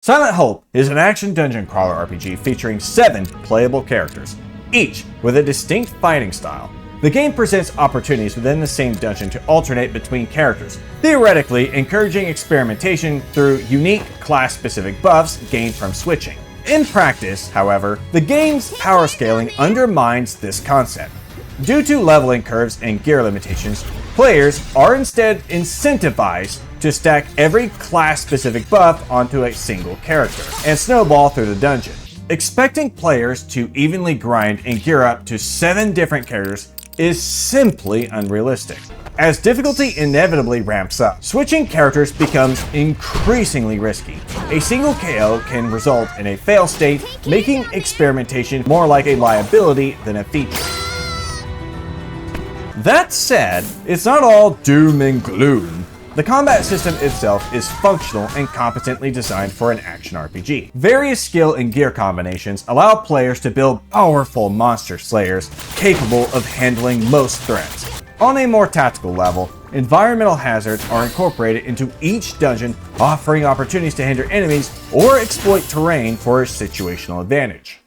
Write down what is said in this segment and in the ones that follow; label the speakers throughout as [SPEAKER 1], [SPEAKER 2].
[SPEAKER 1] Silent Hope is an action dungeon crawler RPG featuring 7 playable characters, each with a distinct fighting style. The game presents opportunities within the same dungeon to alternate between characters, theoretically encouraging experimentation through unique class-specific buffs gained from switching. In practice, however, the game's power scaling undermines this concept. Due to leveling curves and gear limitations, players are instead incentivized to stack every class-specific buff onto a single character and snowball through the dungeon. Expecting players to evenly grind and gear up to 7 different characters is simply unrealistic. As difficulty inevitably ramps up, switching characters becomes increasingly risky. A single KO can result in a fail state, making experimentation more like a liability than a feature. That said, it's not all doom and gloom. The combat system itself is functional and competently designed for an action RPG. Various skill and gear combinations allow players to build powerful monster slayers capable of handling most threats. On a more tactical level, environmental hazards are incorporated into each dungeon, offering opportunities to hinder enemies or exploit terrain for a situational advantage.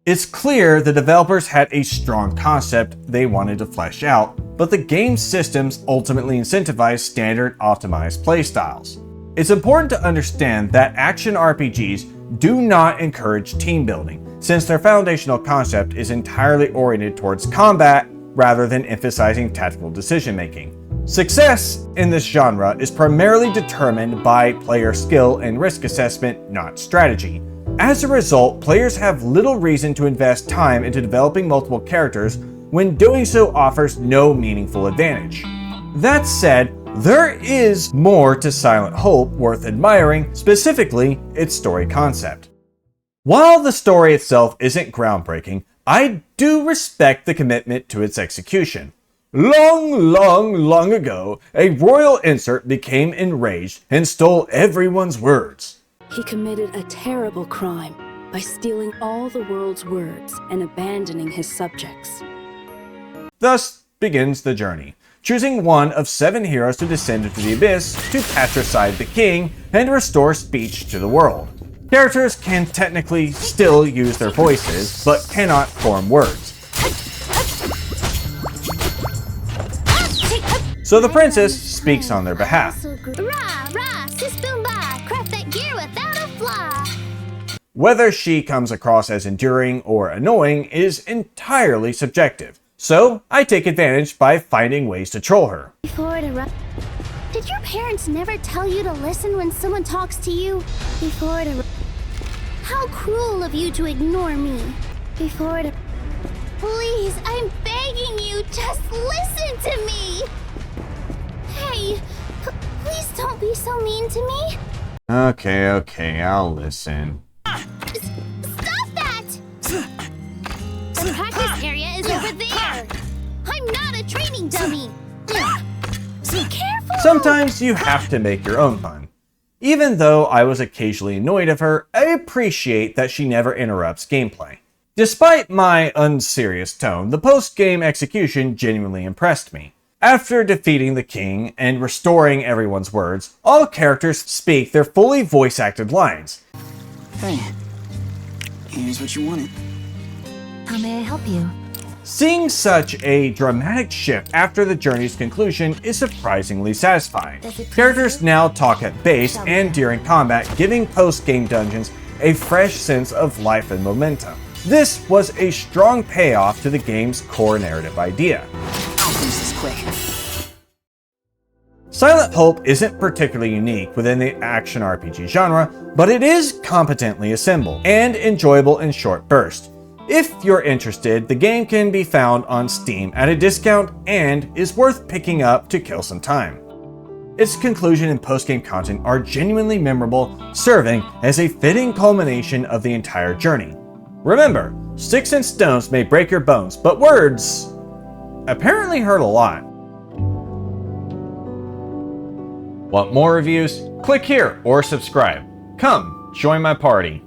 [SPEAKER 1] It's clear the developers had a strong concept they wanted to flesh out, but the game's systems ultimately incentivize standard optimized playstyles. It's important to understand that action RPGs do not encourage team building, since their foundational concept is entirely oriented towards combat rather than emphasizing tactical decision making. Success in this genre is primarily determined by player skill and risk assessment, not strategy. As a result, players have little reason to invest time into developing multiple characters when doing so offers no meaningful advantage. That said, there is more to Silent Hope worth admiring, specifically its story concept. While the story itself isn't groundbreaking, I do respect the commitment to its execution. Long ago, a royal insert became enraged and stole everyone's words.
[SPEAKER 2] He committed a terrible crime by stealing all the world's words and abandoning his subjects.
[SPEAKER 1] Thus begins the journey, choosing one of 7 heroes to descend into the abyss to patricide the king and restore speech to the world. Characters can technically still use their voices, but cannot form words. So the princess speaks on their behalf. Whether she comes across as enduring or annoying is entirely subjective, so I take advantage by finding ways to troll her.
[SPEAKER 3] Did your parents never tell you to listen when someone talks to you? How cruel of you to ignore me. Please, I'm begging you, just listen to me. Hey, please don't be so mean to me.
[SPEAKER 1] Okay, I'll listen.
[SPEAKER 3] Stop that! The practice area is over there. I'm not a training dummy. Be careful!
[SPEAKER 1] Sometimes you have to make your own fun. Even though I was occasionally annoyed of her, I appreciate that she never interrupts gameplay. Despite my unserious tone, the post-game execution genuinely impressed me. After defeating the king and restoring everyone's words, all characters speak their fully voice-acted lines.
[SPEAKER 4] Hey, here's what you wanted.
[SPEAKER 3] How may I help you?
[SPEAKER 1] Seeing such a dramatic shift after the journey's conclusion is surprisingly satisfying. Characters now talk at base and during combat, giving post-game dungeons a fresh sense of life and momentum. This was a strong payoff to the game's core narrative idea.
[SPEAKER 4] I'll finish this quick.
[SPEAKER 1] Silent Hope isn't particularly unique within the action RPG genre, but it is competently assembled and enjoyable in short bursts. If you're interested, the game can be found on Steam at a discount and is worth picking up to kill some time. Its conclusion and post-game content are genuinely memorable, serving as a fitting culmination of the entire journey. Remember, sticks and stones may break your bones, but words apparently hurt a lot. Want more reviews? Click here or subscribe. Come, join my party.